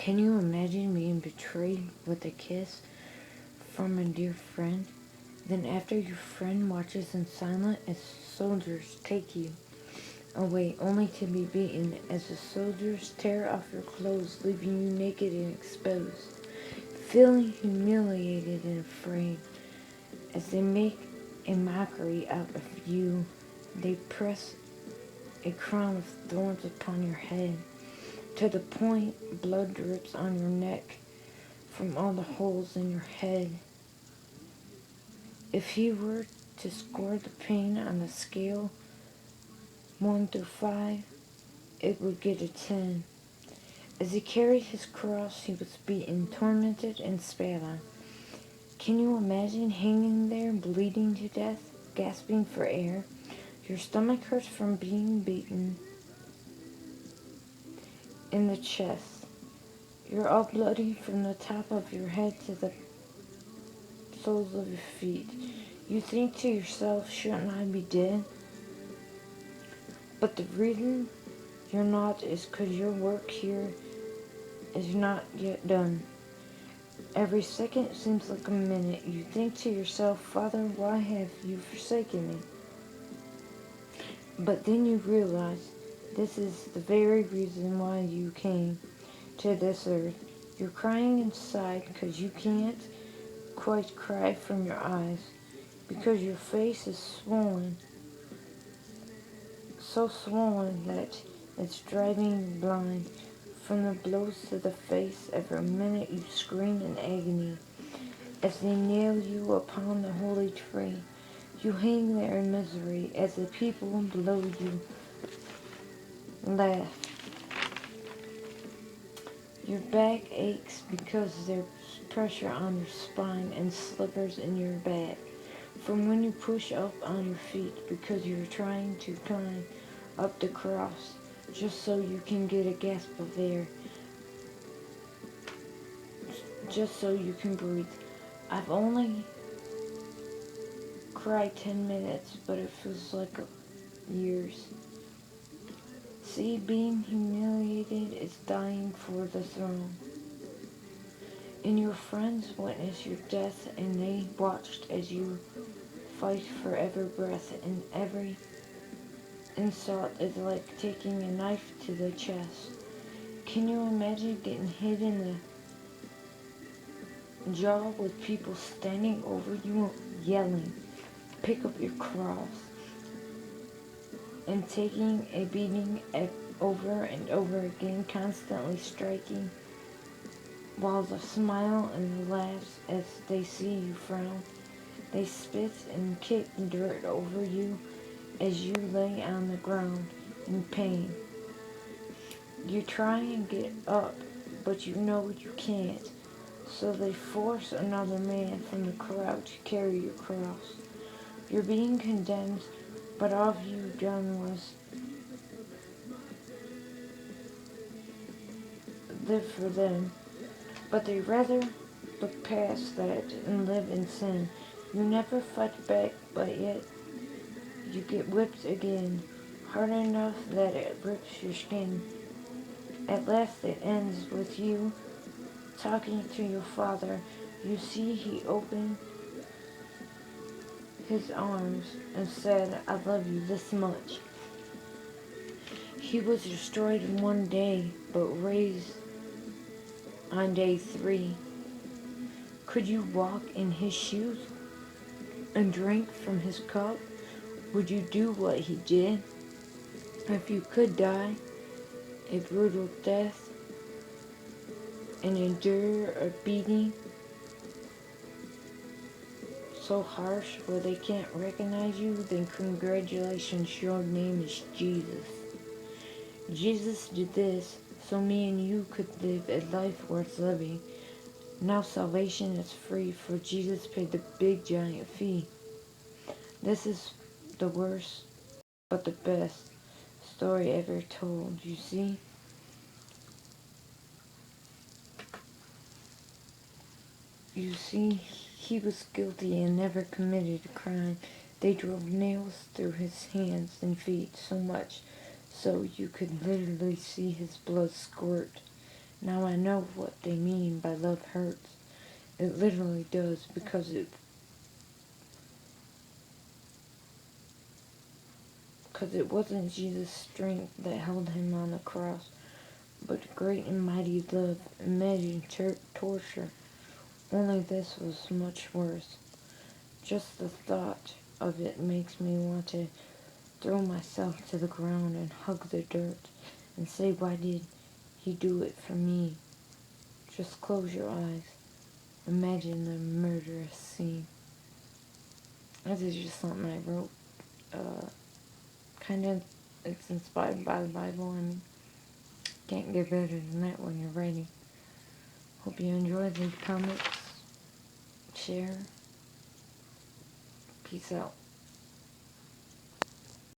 Can you imagine being betrayed with a kiss from a dear friend? Then after your friend watches in silence as soldiers take you away only to be beaten as the soldiers tear off your clothes, leaving you naked and exposed, feeling humiliated and afraid. As they make a mockery out of you, they press a crown of thorns upon your head, to the point blood drips on your neck from all the holes in your head. If he were to score the pain on a scale 1 through 5, it would get a 10. As he carried his cross, he was beaten, tormented, and spat on. Can you imagine hanging there, bleeding to death, gasping for air? Your stomach hurts from being beaten in the chest. You're all bloody from the top of your head to the soles of your feet. You think to yourself, shouldn't I be dead? But the reason you're not is because your work here is not yet done. Every second seems like a minute. You think to yourself, Father, why have you forsaken me? But then you realize this is the very reason why you came to this earth. You're crying inside because you can't quite cry from your eyes, because your face is swollen, so swollen that it's driving you blind. From the blows to the face, every minute you scream in agony as they nail you upon the holy tree. You hang there in misery as the people below you laugh. Your back aches because there's pressure on your spine and slippers in your back from when you push up on your feet because you're trying to climb up the cross just so you can get a gasp of air, just so you can breathe. I've only cried 10 minutes, but it feels like years. See, being humiliated is dying for the throne. And your friends witnessed your death, and they watched as you fight for every breath, and every insult is like taking a knife to the chest. Can you imagine getting hit in the jaw with people standing over you yelling, pick up your cross, and taking a beating over and over again, constantly striking, while the smile and the laughs as they see you frown. They spit and kick dirt over you as you lay on the ground in pain. You try and get up, but you know you can't, so they force another man from the crowd to carry your cross. You're being condemned, but all you've done was live for them. But they rather look past that and live in sin. You never fight back, but yet you get whipped again, hard enough that it rips your skin. At last it ends with you talking to your father. You see he opened his arms and said, I love you this much. He was destroyed in one day, but raised on day 3. Could you walk in his shoes and drink from his cup? Would you do what he did? If you could die a brutal death and endure a beating so harsh where they can't recognize you, then congratulations, your name is Jesus. Jesus did this so me and you could live a life worth living. Now salvation is free, for Jesus paid the big giant fee. This is the worst, but the best story ever told, you see? You see, he was guilty and never committed a crime. They drove nails through his hands and feet so much so you could literally see his blood squirt Now I know what they mean by love hurts. It literally does, because it wasn't Jesus' strength that held him on the cross, but great and mighty love. Imagine torture. Only this was much worse. Just the thought of it makes me want to throw myself to the ground and hug the dirt and say, why did he do it for me? Just close your eyes. Imagine the murderous scene. This is just something I wrote. Kind of, it's inspired by the Bible. I mean, can't get better than that when you're writing. Hope you enjoy. Leave comments, share. Peace out.